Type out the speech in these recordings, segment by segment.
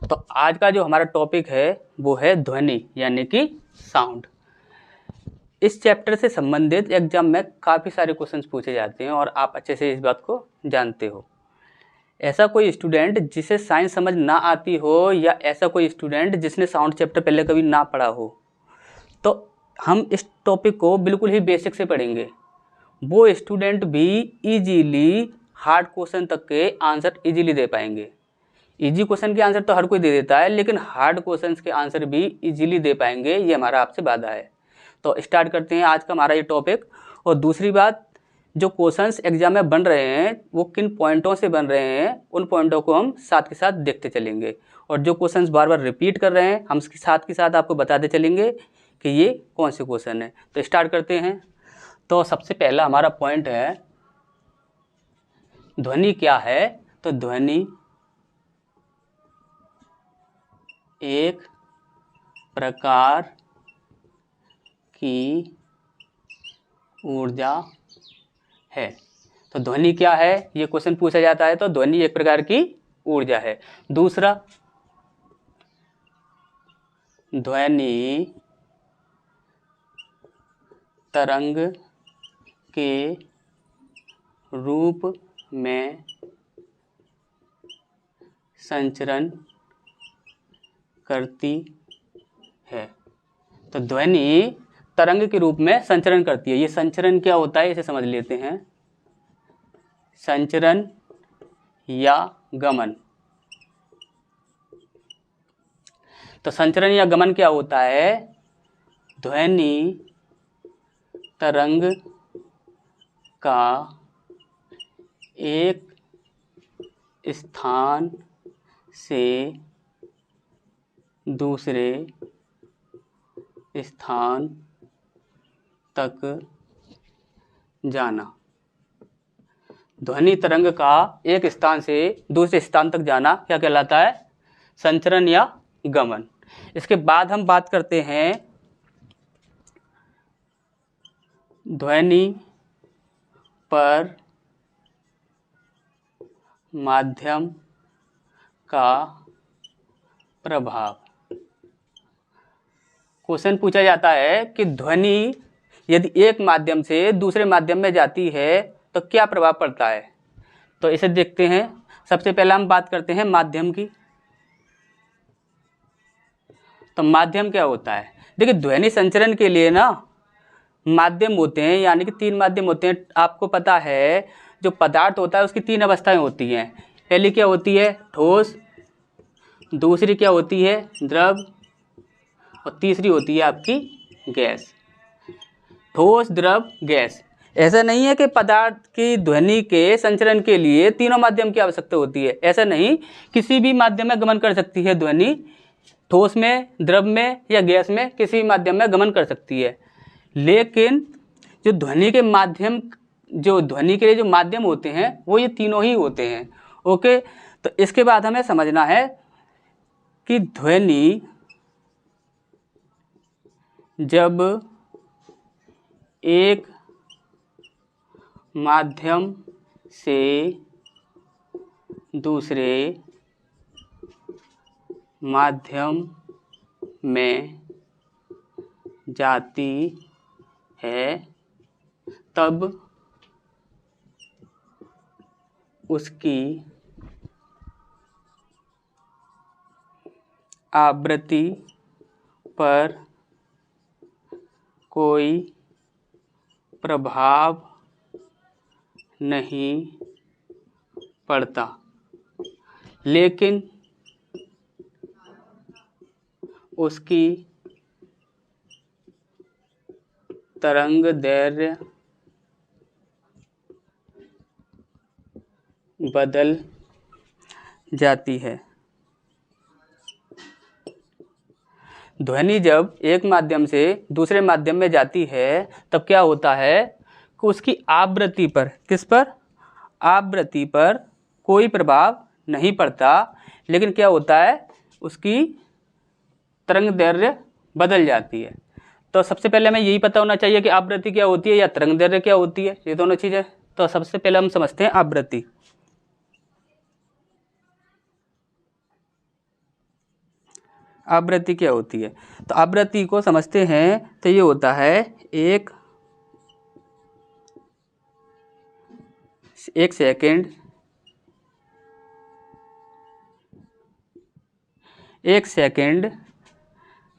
तो आज का जो हमारा टॉपिक है वो है ध्वनि यानी कि साउंड। इस चैप्टर से संबंधित एग्जाम में काफ़ी सारे क्वेश्चंस पूछे जाते हैं और आप अच्छे से इस बात को जानते हो। ऐसा कोई स्टूडेंट जिसे साइंस समझ ना आती हो या ऐसा कोई स्टूडेंट जिसने साउंड चैप्टर पहले कभी ना पढ़ा हो, तो हम इस टॉपिक को बिल्कुल ही बेसिक से पढ़ेंगे। वो स्टूडेंट भी इजीली हार्ड क्वेश्चन तक के आंसर इजीली दे पाएंगे। इजी क्वेश्चन के आंसर तो हर कोई दे देता है, लेकिन हार्ड क्वेश्चंस के आंसर भी इजीली दे पाएंगे, ये हमारा आपसे वादा है। तो स्टार्ट करते हैं आज का हमारा ये टॉपिक। और दूसरी बात, जो क्वेश्चंस एग्जाम में बन रहे हैं वो किन पॉइंटों से बन रहे हैं, उन पॉइंटों को हम साथ के साथ देखते चलेंगे। और जो क्वेश्चंस बार बार रिपीट कर रहे हैं हम साथ के साथ आपको बताते चलेंगे कि ये कौन से क्वेश्चन है। तो स्टार्ट करते हैं। तो सबसे पहला हमारा पॉइंट है ध्वनि क्या है। तो ध्वनि एक प्रकार की ऊर्जा है। तो ध्वनि क्या है ये क्वेश्चन पूछा जाता है। तो ध्वनि एक प्रकार की ऊर्जा है। दूसरा, ध्वनि तरंग के रूप में संचरण करती है। तो ध्वनि तरंग के रूप में संचरण करती है। ये संचरण क्या होता है इसे समझ लेते हैं। संचरण या गमन। तो संचरण या गमन क्या होता है? ध्वनि तरंग का एक स्थान से दूसरे स्थान तक जाना। ध्वनि तरंग का एक स्थान से दूसरे स्थान तक जाना क्या कहलाता है? संचरण या गमन। इसके बाद हम बात करते हैं ध्वनि पर माध्यम का प्रभाव। क्वेश्चन पूछा जाता है कि ध्वनि यदि एक माध्यम से दूसरे माध्यम में जाती है तो क्या प्रभाव पड़ता है। तो इसे देखते हैं। सबसे पहले हम बात करते हैं माध्यम की। तो माध्यम क्या होता है? देखिए, ध्वनि संचरण के लिए ना माध्यम होते हैं, यानी कि 3 माध्यम होते हैं। आपको पता है जो पदार्थ होता है उसकी 3 अवस्थाएं होती हैं। पहली क्या होती है? ठोस। दूसरी क्या होती है? द्रव। और तीसरी होती है आपकी गैस। ठोस, द्रव, गैस। ऐसा नहीं है कि पदार्थ की ध्वनि के संचरण के लिए तीनों माध्यम की आवश्यकता होती है। ऐसा नहीं, किसी भी माध्यम में गमन कर सकती है ध्वनि। ठोस में, द्रव में या गैस में, किसी भी माध्यम में गमन कर सकती है। लेकिन जो ध्वनि के माध्यम, जो ध्वनि के लिए जो माध्यम होते हैं वो ये तीनों ही होते हैं। ओके, तो इसके बाद हमें समझना है कि ध्वनि जब एक माध्यम से दूसरे माध्यम में जाती है तब उसकी आवृत्ति पर कोई प्रभाव नहीं पड़ता, लेकिन उसकी तरंग दैर्घ्य बदल जाती है। ध्वनि जब एक माध्यम से दूसरे माध्यम में जाती है तब क्या होता है कि उसकी आवृत्ति पर, किस पर? आवृत्ति पर कोई प्रभाव नहीं पड़ता, लेकिन क्या होता है? उसकी तरंग दैर्घ्य बदल जाती है। तो सबसे पहले हमें यही पता होना चाहिए कि आवृत्ति क्या होती है या तरंग दैर्घ्य क्या होती है, ये दोनों चीज़ें। तो सबसे पहले हम समझते हैं आवृत्ति। आवृत्ति क्या होती है। तो आवृत्ति को समझते हैं तो ये होता है एक सेकंड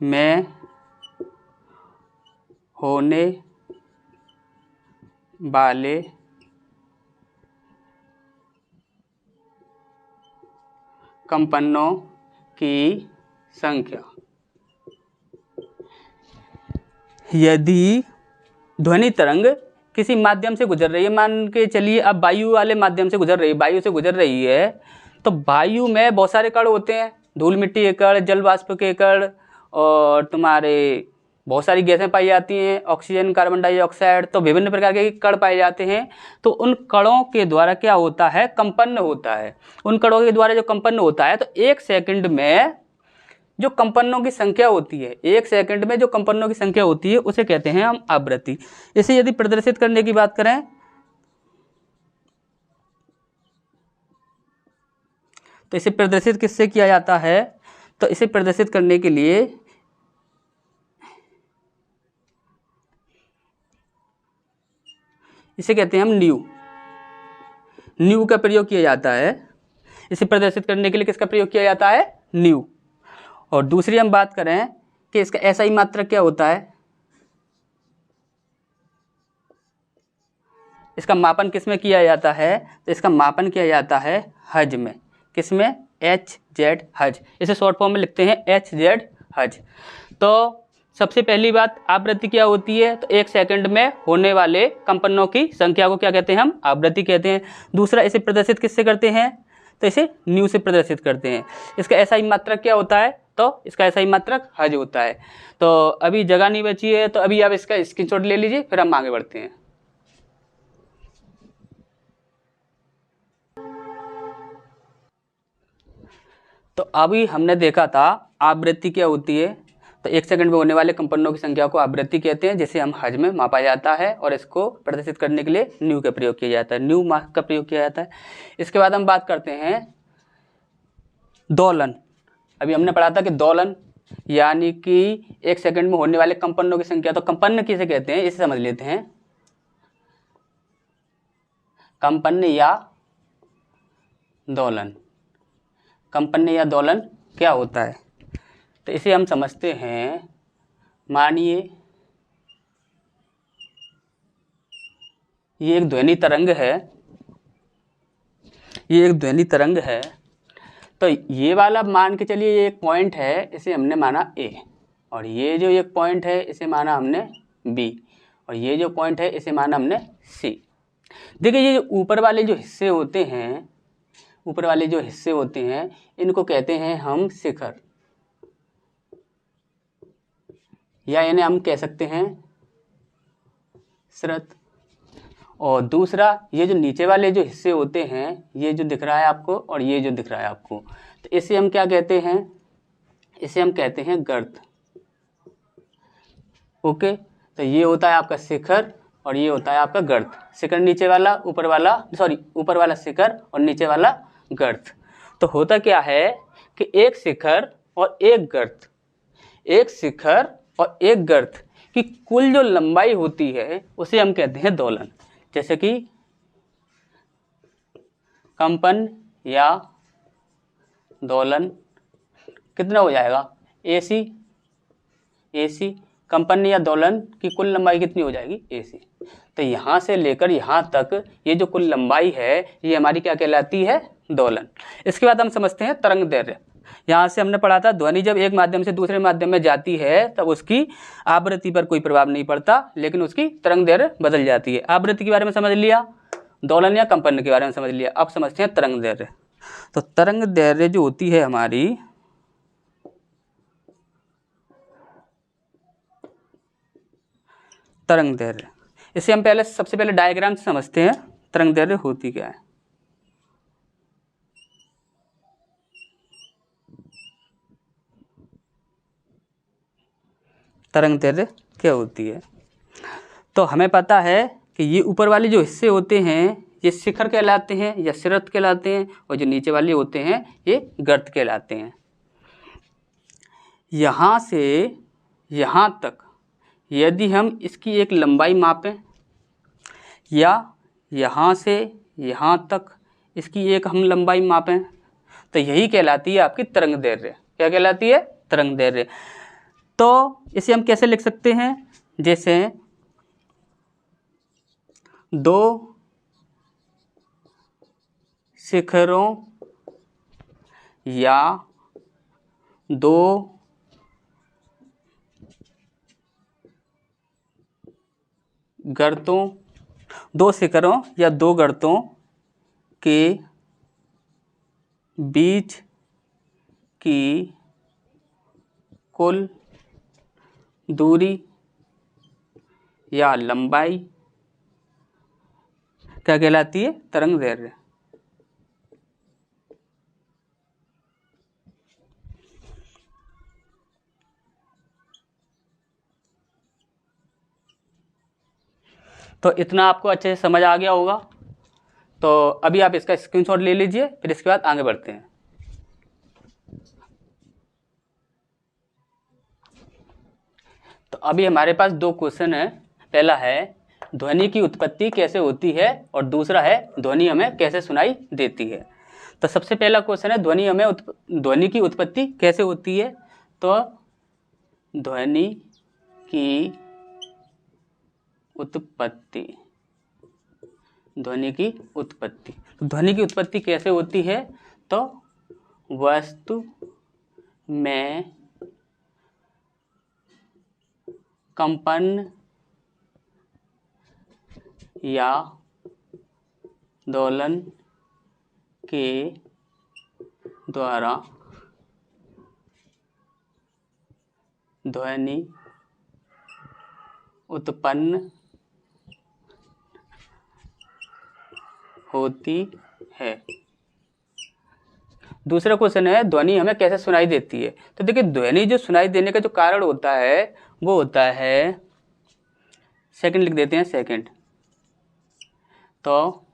में होने वाले कंपनों की संख्या। यदि ध्वनि तरंग किसी माध्यम से गुजर रही है, मान के चलिए अब वायु वाले माध्यम से गुजर रही है, वायु से गुजर रही है, तो वायु में बहुत सारे कण होते हैं, धूल मिट्टी के कण, जल वाष्प के कण, और तुम्हारे बहुत सारी गैसें पाई जाती हैं, ऑक्सीजन, कार्बन डाइऑक्साइड, तो विभिन्न प्रकार के कण पाए जाते हैं। तो उन कणों के द्वारा क्या होता है, कंपन होता है। उन कणों के द्वारा जो कंपन होता है, तो एक सेकंड में जो कंपनों की संख्या होती है, एक सेकंड में जो कंपनों की संख्या होती है, उसे कहते हैं हम आवृत्ति। इसे यदि प्रदर्शित करने की बात करें तो इसे प्रदर्शित किससे किया जाता है, तो इसे प्रदर्शित करने के लिए इसे कहते हैं हम न्यू का प्रयोग किया जाता है। इसे प्रदर्शित करने के लिए किसका प्रयोग किया जाता है, न्यू। और दूसरी हम बात करें कि इसका एसआई मात्रक क्या होता है, इसका मापन किसमें किया जाता है, तो इसका मापन किया जाता है हज में। किसमें, HZ हज। इसे शॉर्ट फॉर्म में लिखते हैं HZ हज। तो सबसे पहली बात, आवृत्ति क्या होती है, तो एक सेकंड में होने वाले कंपनों की संख्या को क्या कहते हैं, हम आवृत्ति कहते हैं। दूसरा, इसे प्रदर्शित किससे करते हैं, तो इसे न्यू से प्रदर्शित करते हैं। इसका एसआई मात्रक क्या होता है, तो इसका एसआई मात्रक हज होता है। तो अभी जगह नहीं बची है, तो अभी आप इसका स्क्रीनशॉट ले लीजिए, फिर हम आगे बढ़ते हैं। तो अभी हमने देखा था आवृत्ति क्या होती है, तो एक सेकंड में होने वाले कंपनों की संख्या को आवृत्ति कहते हैं, जिसे हम हज में मापा जाता है, और इसको प्रदर्शित करने के लिए न्यू का प्रयोग किया जाता है, न्यू मार्क का प्रयोग किया जाता है। इसके बाद हम बात करते हैं दोलन। अभी हमने पढ़ा था कि दोलन यानी कि एक सेकंड में होने वाले कंपनों की संख्या। तो कंपन किसे कहते हैं, इसे समझ लेते हैं। कंपन या दोलन, कंपन या दोलन क्या होता है, तो इसे हम समझते हैं। मानिए ये एक ध्वनि तरंग है, ये एक ध्वनि तरंग है। तो ये वाला मान के चलिए ये एक पॉइंट है, इसे हमने माना A, और ये जो एक पॉइंट है इसे माना हमने B, और ये जो पॉइंट है इसे माना हमने C। देखिए ये जो ऊपर वाले जो हिस्से होते हैं, ऊपर वाले जो हिस्से होते हैं, इनको कहते हैं हम शिखर, या इन्हें हम कह सकते हैं स्रत। और दूसरा, ये जो नीचे वाले जो हिस्से होते हैं, ये जो दिख रहा है आपको और ये जो दिख रहा है आपको, तो इसे हम क्या कहते हैं, इसे हम कहते हैं गर्त। ओके, तो ये होता है आपका शिखर और ये होता है आपका गर्त। शिखर नीचे वाला, ऊपर वाला, सॉरी ऊपर वाला शिखर और नीचे वाला गर्त। तो होता क्या है कि एक शिखर और एक गर्त, एक शिखर और एक गर्त की कुल जो लंबाई होती है उसे हम कहते हैं दोलन। जैसे कि कंपन या दोलन कितना हो जाएगा, AC कंपन या दोलन की कुल लंबाई कितनी हो जाएगी, AC। तो यहाँ से लेकर यहाँ तक ये जो कुल लंबाई है ये हमारी क्या कहलाती है, दोलन। इसके बाद हम समझते हैं तरंग दैर्घ्य। यहाँ से हमने पढ़ा था ध्वनि जब एक माध्यम से दूसरे माध्यम में जाती है तब उसकी आवृत्ति पर कोई प्रभाव नहीं पड़ता, लेकिन उसकी तरंग दैर्घ्य बदल जाती है। आवृत्ति के बारे में समझ लिया, दोलन या कंपन के बारे में समझ लिया, अब समझते हैं तरंग दैर्घ्य। तो तरंग दैर्घ्य जो होती है हमारी, तरंग दैर्घ्य, इसे हम पहले सबसे पहले डायग्राम से समझते हैं तरंग दैर्घ्य होती क्या है। तरंग दैर्घ्य क्या होती है, तो हमें पता है कि ये ऊपर वाले जो हिस्से होते हैं ये शिखर कहलाते हैं या सिरत कहलाते हैं, और जो नीचे वाले होते हैं ये गर्त कहलाते हैं। यहाँ से यहाँ तक यदि हम इसकी एक लंबाई मापें, या यहाँ से यहाँ तक इसकी एक हम लंबाई मापें, तो यही कहलाती है आपकी तरंग दैर्घ्य। क्या कहलाती है? तरंग दैर्घ्य। तो इसे हम कैसे लिख सकते हैं? जैसे दो शिखरों या दो गर्तों, दो शिखरों या दो गर्तों के बीच की कुल दूरी या लंबाई क्या कहलाती है? तरंग दैर्घ्य। तो इतना आपको अच्छे से समझ आ गया होगा। तो अभी आप इसका स्क्रीनशॉट ले लीजिए, फिर इसके बाद आगे बढ़ते हैं। तो अभी हमारे पास दो क्वेश्चन है। पहला है ध्वनि की उत्पत्ति कैसे होती है, और दूसरा है ध्वनि हमें कैसे सुनाई देती है। तो सबसे पहला क्वेश्चन है ध्वनि की उत्पत्ति कैसे होती है। तो ध्वनि की उत्पत्ति, ध्वनि की उत्पत्ति, ध्वनि की उत्पत्ति कैसे होती है? तो वस्तु में कंपन या दोलन के द्वारा ध्वनि उत्पन्न होती है। दूसरा क्वेश्चन है ध्वनि हमें कैसे सुनाई देती है। तो देखिए, ध्वनि जो सुनाई देने का जो कारण होता है वो होता है, सेकंड लिख देते हैं, सेकंड। तो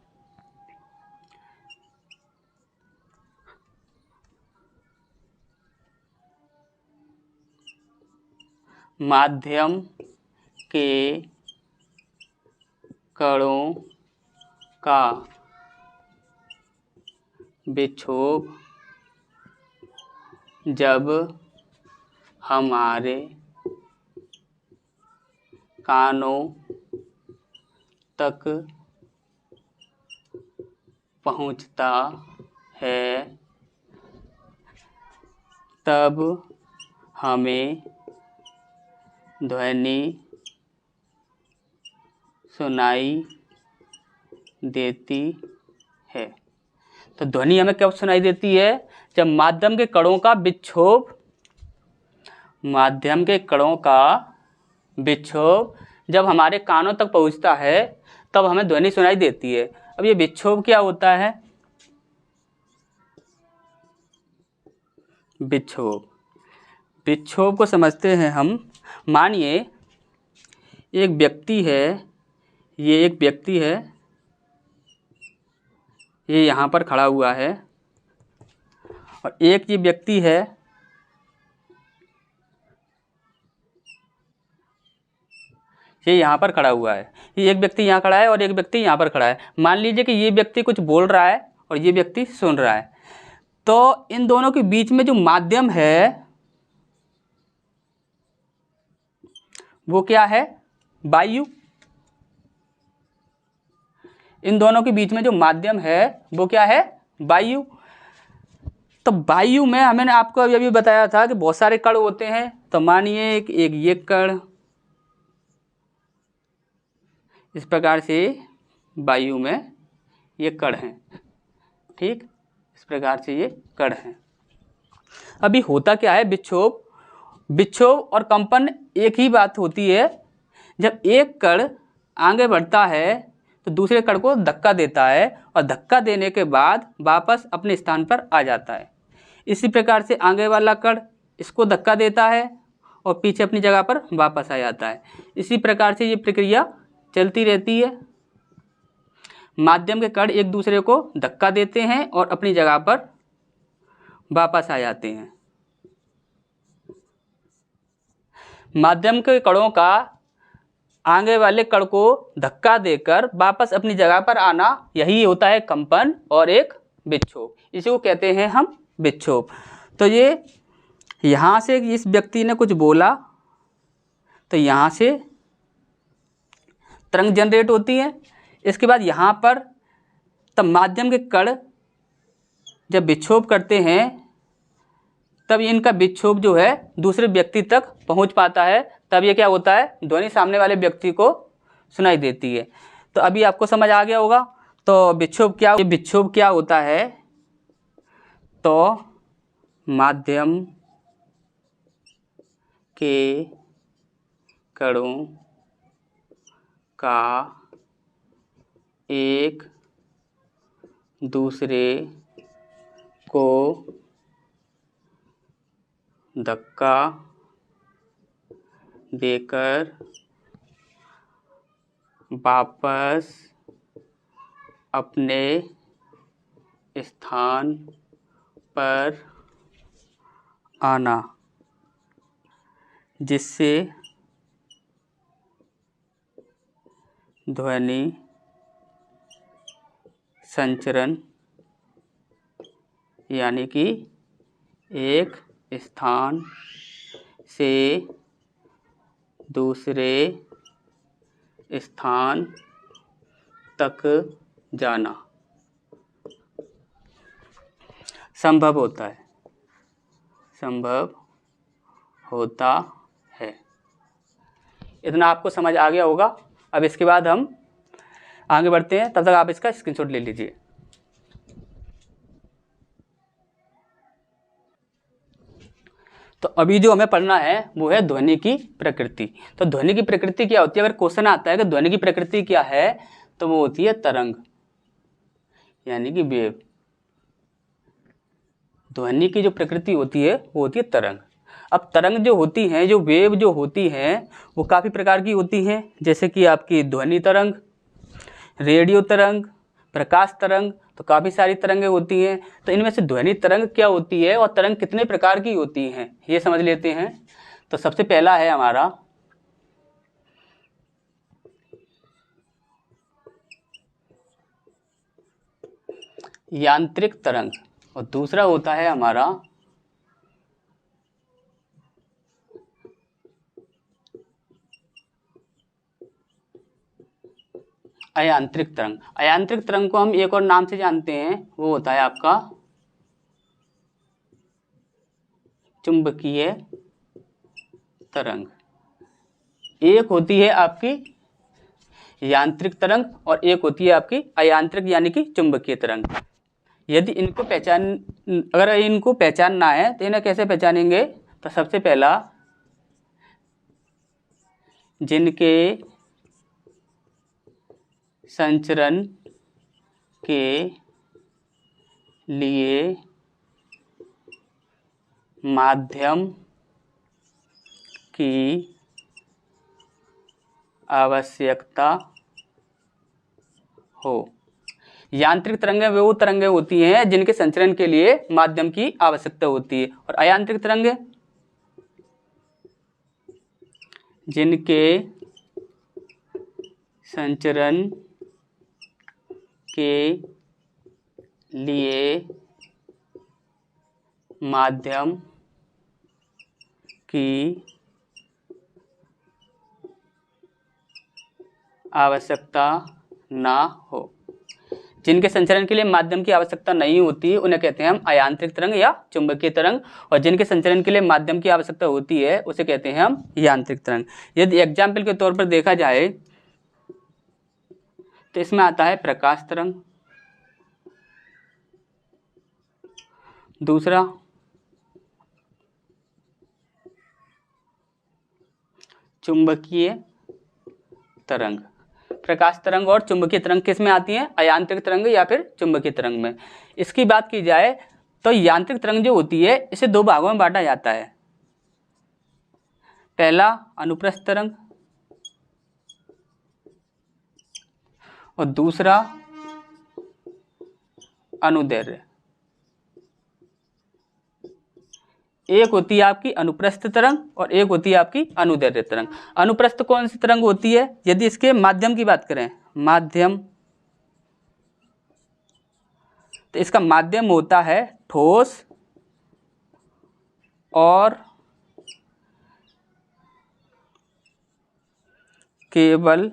माध्यम के कणों का विक्षोभ जब हमारे कानों तक पहुंचता है तब हमें ध्वनि सुनाई देती है। तो ध्वनि हमें कब सुनाई देती है? जब माध्यम के कणों का विक्षोभ, माध्यम के कणों का विक्षोभ जब हमारे कानों तक पहुंचता है तब हमें ध्वनि सुनाई देती है। अब ये विक्षोभ क्या होता है? विक्षोभ, विक्षोभ को समझते हैं हम। मानिए एक व्यक्ति है, ये एक व्यक्ति है, ये यहाँ पर खड़ा हुआ है, और एक ये व्यक्ति है, ये यहाँ पर खड़ा हुआ है। ये एक व्यक्ति यहाँ खड़ा है और एक व्यक्ति यहाँ पर खड़ा है। मान लीजिए कि ये व्यक्ति कुछ बोल रहा है और ये व्यक्ति सुन रहा है। तो इन दोनों के बीच में जो माध्यम है वो क्या है? वायु। इन दोनों के बीच में जो माध्यम है वो क्या है? वायु। तो वायु में मैंने आपको अभी बताया था कि बहुत सारे कण होते हैं। तो मानिए एक ये कण, इस प्रकार से वायु में ये कण हैं, ठीक, इस प्रकार से ये कण हैं। अभी होता क्या है? विक्षोभ, विक्षोभ और कंपन एक ही बात होती है। जब एक कण आगे बढ़ता है तो दूसरे कण को धक्का देता है, और धक्का देने के बाद वापस अपने स्थान पर आ जाता है। इसी प्रकार से आगे वाला कण इसको धक्का देता है और पीछे अपनी जगह पर वापस आ जाता है। इसी प्रकार से ये प्रक्रिया चलती रहती है। माध्यम के कण एक दूसरे को धक्का देते हैं और अपनी जगह पर वापस आ जाते हैं। माध्यम के कणों का आगे वाले कण को धक्का देकर वापस अपनी जगह पर आना, यही होता है कंपन और एक विक्षोभ। इसी को कहते हैं हम विक्षोभ। तो ये यहाँ से इस व्यक्ति ने कुछ बोला तो यहाँ से तरंग जनरेट होती है। इसके बाद यहाँ पर तब माध्यम के कण जब विक्षोभ करते हैं तब इनका विक्षोभ जो है दूसरे व्यक्ति तक पहुँच पाता है, तब ये क्या होता है, ध्वनि सामने वाले व्यक्ति को सुनाई देती है। तो अभी आपको समझ आ गया होगा। तो विक्षोभ क्या होता है, तो माध्यम के कणों का एक दूसरे को धक्का देकर वापस अपने स्थान पर आना, जिससे ध्वनि संचरण यानी कि एक स्थान से दूसरे स्थान तक जाना संभव होता है। इतना आपको समझ आ गया होगा। अब इसके बाद हम आगे बढ़ते हैं, तब तक आप इसका स्क्रीनशॉट ले लीजिए। तो अभी जो हमें पढ़ना है वो है ध्वनि की प्रकृति। तो ध्वनि की प्रकृति क्या होती है, अगर क्वेश्चन आता है कि ध्वनि की प्रकृति क्या है, तो वो होती है तरंग यानी कि वेव। ध्वनि की जो प्रकृति होती है वो होती है तरंग। अब तरंग जो होती हैं, जो वेव जो होती हैं, वो काफ़ी प्रकार की होती हैं, जैसे कि आपकी ध्वनि तरंग, रेडियो तरंग, प्रकाश तरंग, तो काफ़ी सारी तरंगें होती हैं। तो इनमें से ध्वनि तरंग क्या होती है और तरंग कितने प्रकार की होती हैं, ये समझ लेते हैं। तो सबसे पहला है हमारा यांत्रिक तरंग और दूसरा होता है हमारा अयांत्रिक तरंग। अयांत्रिक तरंग को हम एक और नाम से जानते हैं, वो होता है आपका चुंबकीय तरंग। एक होती है आपकी यांत्रिक तरंग और एक होती है आपकी अयांत्रिक यानी कि चुंबकीय तरंग। यदि अगर इनको पहचानना है तो इन्हें कैसे पहचानेंगे, तो सबसे पहला जिनके संचरण के लिए माध्यम की आवश्यकता हो। यांत्रिक तरंगें वो तरंगें होती हैं जिनके संचरण के लिए माध्यम की आवश्यकता होती है, और अयांत्रिक तरंगें जिनके संचरण के लिए माध्यम की आवश्यकता ना हो। जिनके संचरण के लिए माध्यम की आवश्यकता नहीं होती उन्हें कहते हैं हम अयांत्रिक तरंग या चुंबकीय तरंग, और जिनके संचरण के लिए माध्यम की आवश्यकता होती है उसे कहते हैं हम यांत्रिक तरंग। यदि एग्जाम्पल के तौर पर देखा जाए तो इसमें आता है प्रकाश तरंग, दूसरा चुंबकीय तरंग। प्रकाश तरंग और चुंबकीय तरंग किस में आती हैं, अयांत्रिक तरंग या फिर चुंबकीय तरंग में। इसकी बात की जाए तो यांत्रिक तरंग जो होती है इसे दो भागों में बांटा जाता है। पहला अनुप्रस्थ तरंग और दूसरा अनुदैर्ध्य। एक होती है आपकी अनुप्रस्थ तरंग और एक होती है आपकी अनुदैर्ध्य तरंग। अनुप्रस्थ कौन सी तरंग होती है? यदि इसके माध्यम की बात करें, माध्यम, तो इसका माध्यम होता है ठोस और केवल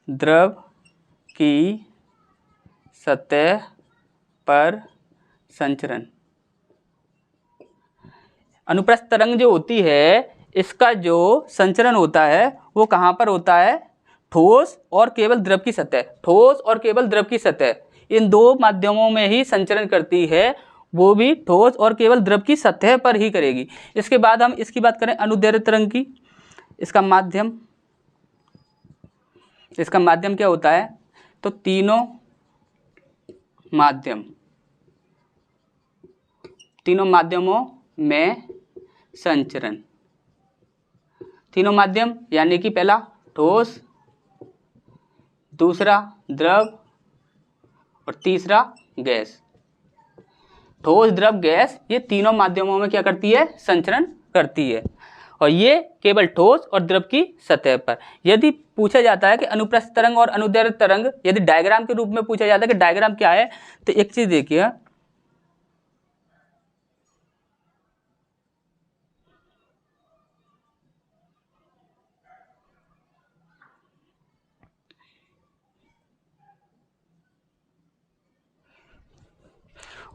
द्रव की सतह पर संचरण। अनुप्रस्थ तरंग जो होती है इसका जो संचरण होता है वो कहाँ पर होता है? ठोस और केवल द्रव की सतह। ठोस और केवल द्रव की सतह, इन दो माध्यमों में ही संचरण करती है, वो भी ठोस और केवल द्रव की सतह पर ही करेगी। इसके बाद हम इसकी बात करें अनुदैर्ध्य तरंग की। इसका माध्यम क्या होता है? तो तीनों माध्यमों में संचरण। तीनों माध्यम यानी कि पहला ठोस, दूसरा द्रव और तीसरा गैस। ठोस, द्रव, गैस, ये तीनों माध्यमों में क्या करती है? संचरण करती है, और ये केवल ठोस और द्रव की सतह पर। यदि पूछा जाता है कि अनुप्रस्थ तरंग और अनुदैर्ध्य तरंग, यदि डायग्राम के रूप में पूछा जाता है कि डायग्राम क्या है, तो एक चीज देखिए,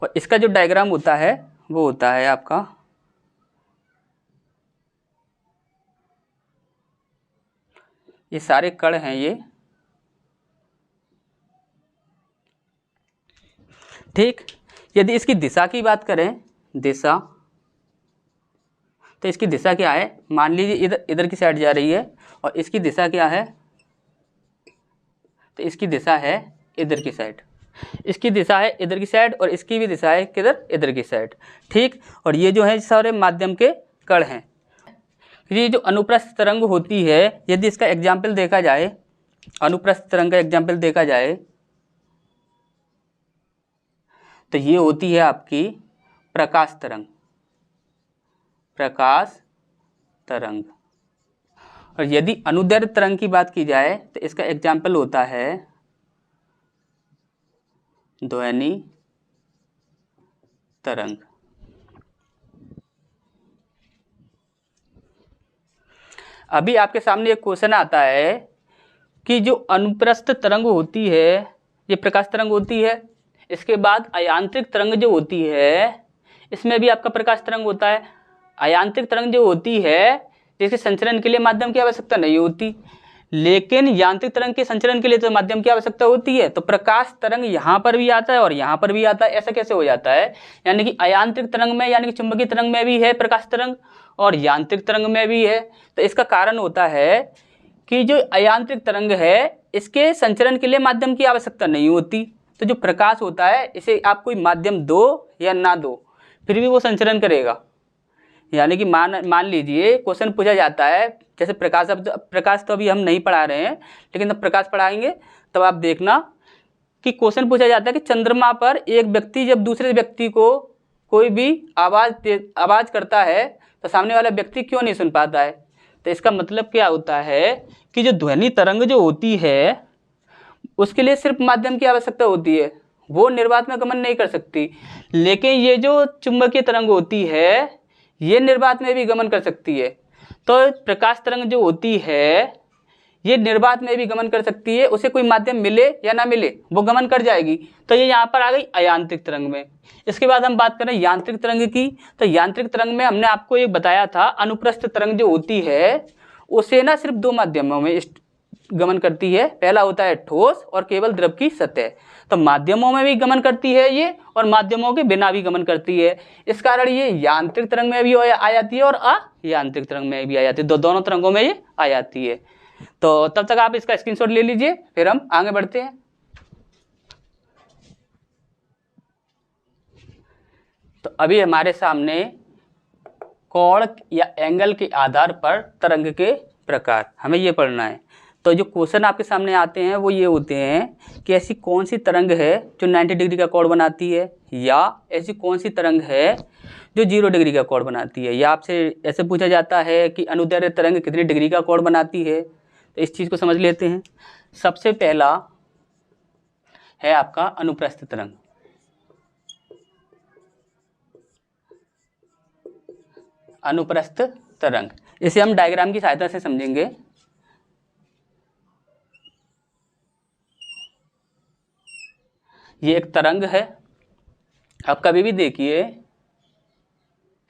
और इसका जो डायग्राम होता है वो होता है आपका ये सारे कण हैं ये, ठीक। यदि इसकी दिशा की बात करें, दिशा, तो इसकी दिशा क्या है? मान लीजिए इधर की साइड जा रही है, और इसकी दिशा क्या है? तो इसकी दिशा है इधर की साइड। इसकी दिशा है इधर की साइड, और इसकी भी दिशा है किधर? इधर की साइड, ठीक। और ये जो है सारे माध्यम के कण हैं। ये जो अनुप्रस्थ तरंग होती है, यदि इसका एग्जाम्पल देखा जाए, अनुप्रस्थ तरंग का एग्जाम्पल देखा जाए, तो ये होती है आपकी प्रकाश तरंग। और यदि अनुदैर्ध्य तरंग की बात की जाए तो इसका एग्जाम्पल होता है ध्वनि तरंग। अभी आपके सामने एक क्वेश्चन आता है कि जो अनुप्रस्थ तरंग होती है, ये प्रकाश तरंग होती है, इसके बाद अयांत्रिक तरंग जो होती है, इसमें भी आपका प्रकाश तरंग होता है। अयांत्रिक तरंग जो होती है जिसके संचरण के लिए माध्यम की आवश्यकता नहीं होती, लेकिन यांत्रिक तरंग के संचरण के लिए तो माध्यम की आवश्यकता होती है। तो प्रकाश तरंग यहाँ पर भी आता है और यहाँ पर भी आता है, ऐसा कैसे हो जाता है? यानी कि अयांत्रिक तरंग में, यानी कि चुंबकीय तरंग में भी है प्रकाश तरंग, और यांत्रिक तरंग में भी है। तो इसका कारण होता है कि जो अयांत्रिक तरंग है इसके संचरण के लिए माध्यम की आवश्यकता नहीं होती। तो जो प्रकाश होता है इसे आप कोई माध्यम दो या ना दो, फिर भी वो संचरण करेगा। यानी कि मान लीजिए क्वेश्चन पूछा जाता है, जैसे प्रकाश, अब प्रकाश तो अभी हम नहीं पढ़ा रहे हैं, लेकिन जब प्रकाश पढ़ाएंगे तब आप देखना कि क्वेश्चन पूछा जाता है कि चंद्रमा पर एक व्यक्ति जब दूसरे व्यक्ति को कोई भी आवाज़ करता है तो सामने वाला व्यक्ति क्यों नहीं सुन पाता है? तो इसका मतलब क्या होता है कि जो ध्वनि तरंग जो होती है उसके लिए सिर्फ माध्यम की आवश्यकता होती है, वो निर्वात में गमन नहीं कर सकती। लेकिन ये जो चुंबकीय तरंग होती है ये निर्वात में भी गमन कर सकती है। तो प्रकाश तरंग जो होती है ये निर्वात में भी गमन कर सकती है, उसे कोई माध्यम मिले या ना मिले वो गमन कर जाएगी। तो ये यहाँ पर आ गई अयांत्रिक तरंग में। इसके बाद हम बात करें यांत्रिक तरंग की, तो यांत्रिक तरंग में हमने आपको ये बताया था अनुप्रस्थ तरंग जो होती है उसे ना सिर्फ दो माध्यमों में गमन करती है, पहला होता है ठोस और केवल द्रव की सतह। तो माध्यमों में भी गमन करती है ये, और माध्यमों के बिना भी गमन करती है। इस कारण ये यांत्रिक तरंग में भी आ जाती है और अयांत्रिक तरंग में भी आ जाती है, दोनों तरंगों में ये आ जाती है। तो तब तक आप इसका स्क्रीनशॉट ले लीजिए, फिर हम आगे बढ़ते हैं। तो अभी हमारे सामने कोण या एंगल के आधार पर तरंग के प्रकार हमें ये पढ़ना है। तो जो क्वेश्चन आपके सामने आते हैं वो ये होते हैं कि ऐसी कौन सी तरंग है जो 90 डिग्री का कोण बनाती है, या ऐसी कौन सी तरंग है जो 0 डिग्री का कोण बनाती है, या आपसे ऐसे पूछा जाता है कि अनुदैर्ध्य तरंग कितनी डिग्री का कोण बनाती है। तो इस चीज़ को समझ लेते हैं। सबसे पहला है आपका अनुप्रस्थ तरंग। अनुप्रस्थ तरंग, इसे हम डायग्राम की सहायता से समझेंगे। ये एक तरंग है। अब कभी भी देखिए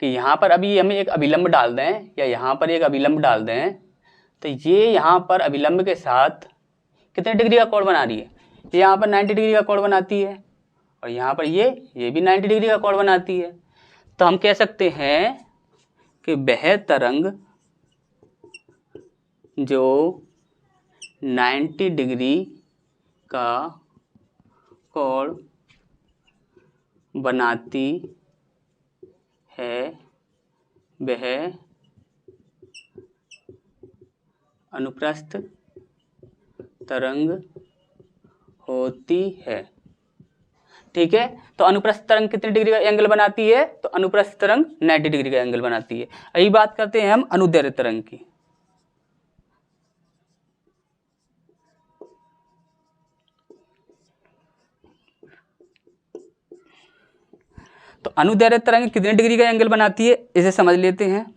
कि यहाँ पर अभी हम एक अभिलंब डाल दें या यहाँ पर एक अभिलंब डाल दें, तो ये यहाँ पर अभिलंब के साथ कितने डिग्री का कोण बना रही है, ये यहाँ पर 90 डिग्री का कोण बनाती है, और यहाँ पर ये भी 90 डिग्री का कोण बनाती है। तो हम कह सकते हैं कि वह तरंग जो 90 डिग्री का कोण बनाती है वह अनुप्रस्थ तरंग होती है। ठीक है, तो अनुप्रस्थ तरंग कितने डिग्री का एंगल बनाती है, तो अनुप्रस्थ तरंग 90 डिग्री का एंगल बनाती है। अभी बात करते हैं हम अनुदैर्ध्य तरंग की। तो अनुदैर्ध्य तरंग कितने डिग्री का एंगल बनाती है, इसे समझ लेते हैं।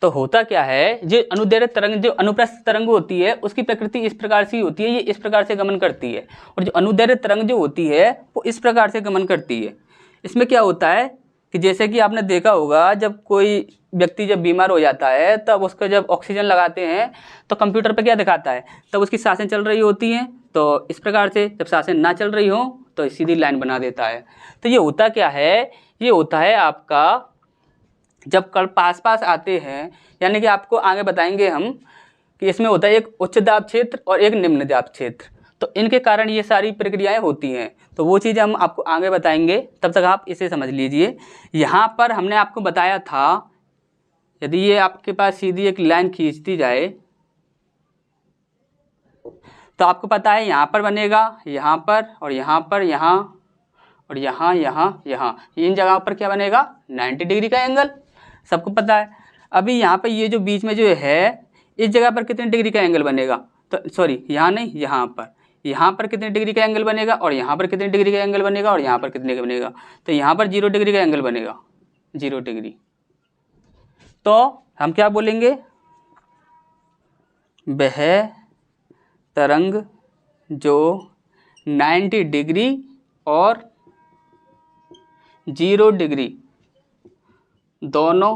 तो होता क्या है, जो अनुदैर्ध्य तरंग, जो अनुप्रस्थ तरंग होती है उसकी प्रकृति इस प्रकार से होती है, ये इस प्रकार से गमन करती है, और जो अनुदैर्ध्य तरंग जो होती है वो इस प्रकार से गमन करती है। इसमें क्या होता है कि जैसे कि आपने देखा होगा, जब कोई व्यक्ति जब बीमार हो जाता है तब उसको जब ऑक्सीजन लगाते हैं तो कंप्यूटर पे क्या दिखाता है, तब उसकी सांसें चल रही होती हैं। तो इस प्रकार से जब सांसें ना चल रही हो तो सीधी लाइन बना देता है। तो ये होता क्या है, ये होता है आपका जब कण पास पास आते हैं, यानी कि आपको आगे बताएंगे हम कि इसमें होता है एक उच्च दाब क्षेत्र और एक निम्न दाब क्षेत्र। तो इनके कारण ये सारी प्रक्रियाएं होती हैं, तो वो चीज़ हम आपको आगे बताएंगे, तब तक आप इसे समझ लीजिए। यहाँ पर हमने आपको बताया था, यदि ये आपके पास सीधी एक लाइन खींचती जाए तो आपको पता है यहाँ पर बनेगा, यहाँ पर और यहाँ पर, यहाँ और यहाँ, यहाँ, यहाँ, इन जगहों पर क्या बनेगा, 90 डिग्री का एंगल, सबको पता है। अभी यहाँ पर ये जो बीच में जो है, इस जगह पर कितने डिग्री का एंगल बनेगा, तो सॉरी यहाँ नहीं, यहाँ पर कितने डिग्री का एंगल बनेगा, और यहाँ पर कितने डिग्री का एंगल बनेगा, और यहाँ पर कितने का बनेगा, तो यहाँ पर 0 डिग्री का एंगल बनेगा, 0 डिग्री। तो हम क्या बोलेंगे, वह तरंग जो 90 डिग्री और 0 डिग्री दोनों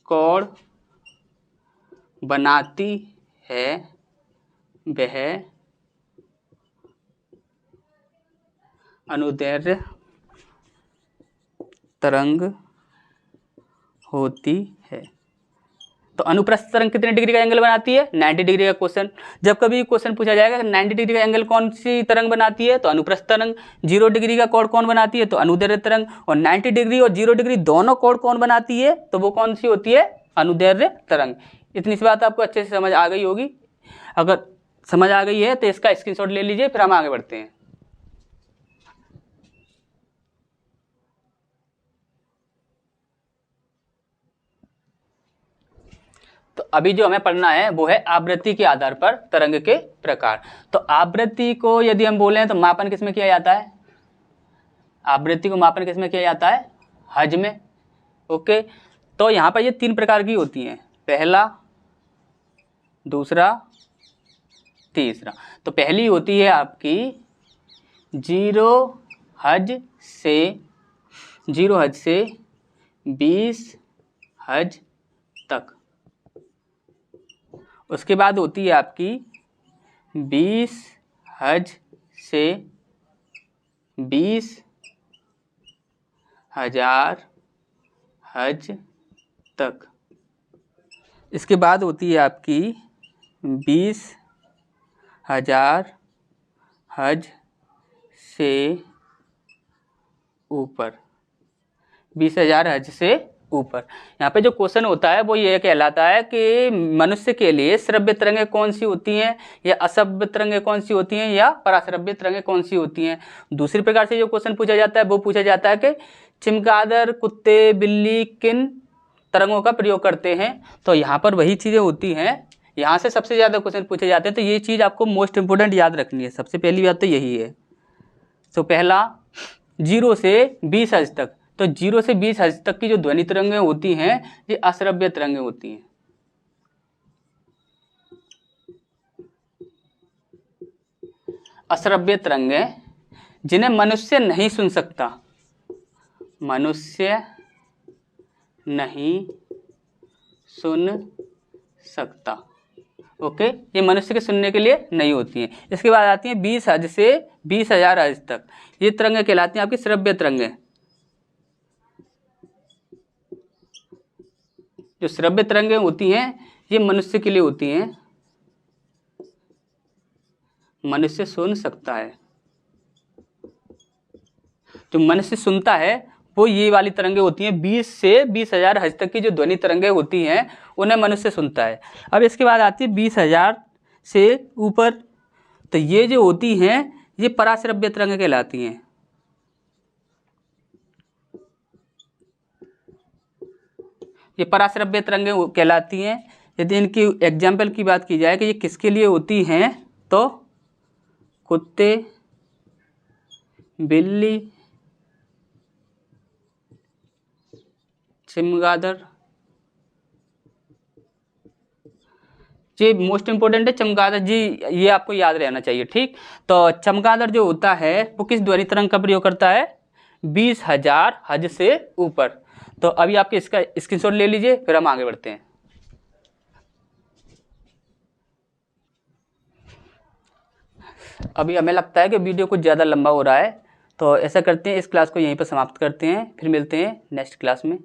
कोण बनाती है वह अनुदैर्ध्य तरंग होती है। तो अनुप्रस्थ तरंग कितने डिग्री का एंगल बनाती है, 90 डिग्री का क्वेश्चन। जब कभी क्वेश्चन पूछा जाएगा 90 डिग्री का एंगल कौन सी तरंग बनाती है, तो अनुप्रस्थ तरंग। 0 डिग्री का कोण कौन बनाती है, तो अनुदैर्ध्य तरंग। और 90 डिग्री और 0 डिग्री दोनों कोण कौन बनाती है, तो वो कौन सी होती है, अनुदैर्ध्य तरंग। इतनी सी बात आपको अच्छे से समझ आ गई होगी। अगर समझ आ गई है तो इसका स्क्रीनशॉट ले लीजिए, फिर हम आगे बढ़ते हैं। तो अभी जो हमें पढ़ना है वो है आवृत्ति के आधार पर तरंग के प्रकार। तो आवृत्ति को यदि हम बोलें तो मापन किसमें किया जाता है, आवृत्ति को मापन किसमें किया जाता है, हज में। ओके, तो यहाँ पर ये 3 प्रकार की होती हैं, पहला, दूसरा, तीसरा। तो पहली होती है आपकी 0 हज से 20 हज तक। उसके बाद होती है आपकी 20 हज से 20,000 हज तक। इसके बाद होती है आपकी 20,000 हज से ऊपर, 20,000 हज से ऊपर। यहाँ पे जो क्वेश्चन होता है वो ये कहलाता है कि मनुष्य के लिए श्रव्य तरंगें कौन सी होती हैं, या अश्रव्य तरंगें कौन सी होती हैं, या पराश्रव्य तरंगें कौन सी होती हैं। दूसरी प्रकार से जो क्वेश्चन पूछा जाता है वो पूछा जाता है कि चमगादड़, कुत्ते, बिल्ली किन तरंगों का प्रयोग करते हैं। तो यहाँ पर वही चीज़ें होती हैं, यहाँ से सबसे ज़्यादा क्वेश्चन पूछे जाते हैं। तो ये चीज़ आपको मोस्ट इंपोर्टेंट याद रखनी है। सबसे पहली बात तो यही है। तो पहला 0 से 20 हज तक, तो 0 से 20 हज तक की जो ध्वनि तरंगें होती हैं ये अश्रव्य तरंगें होती हैं। अश्रव्य तरंगें जिन्हें मनुष्य नहीं सुन सकता, मनुष्य नहीं सुन सकता। ओके, ये मनुष्य के सुनने के लिए नहीं होती हैं। इसके बाद आती हैं 20 हज से 20,000 हज तक, ये तरंगें कहलाती हैं आपकी श्रव्य तरंगें। जो श्रव्य तरंगें होती हैं ये मनुष्य के लिए होती हैं, मनुष्य सुन सकता है। जो मनुष्य सुनता है वो ये वाली तरंगें होती हैं। 20 से 20,000 हज तक की जो ध्वनि तरंगें होती हैं उन्हें मनुष्य सुनता है। अब इसके बाद आती है 20,000 से ऊपर, तो ये जो होती हैं ये पराश्रव्य तरंगें कहलाती हैं। ये पराश्रव्य तरंगें कहलाती हैं। यदि इनकी एग्जाम्पल की बात की जाए कि ये किसके लिए होती हैं, तो कुत्ते, बिल्ली, चमगादड़, ये मोस्ट इंपोर्टेंट है चमगादड़ जी, ये आपको याद रहना चाहिए। ठीक, तो चमगादड़ जो होता है वो किस ध्वनि तरंग का प्रयोग करता है, 20,000 हज से ऊपर। तो अभी आपके इसका स्क्रीनशॉट ले लीजिए, फिर हम आगे बढ़ते हैं। अभी हमें लगता है कि वीडियो कुछ ज़्यादा लंबा हो रहा है, तो ऐसा करते हैं इस क्लास को यहीं पर समाप्त करते हैं, फिर मिलते हैं नेक्स्ट क्लास में।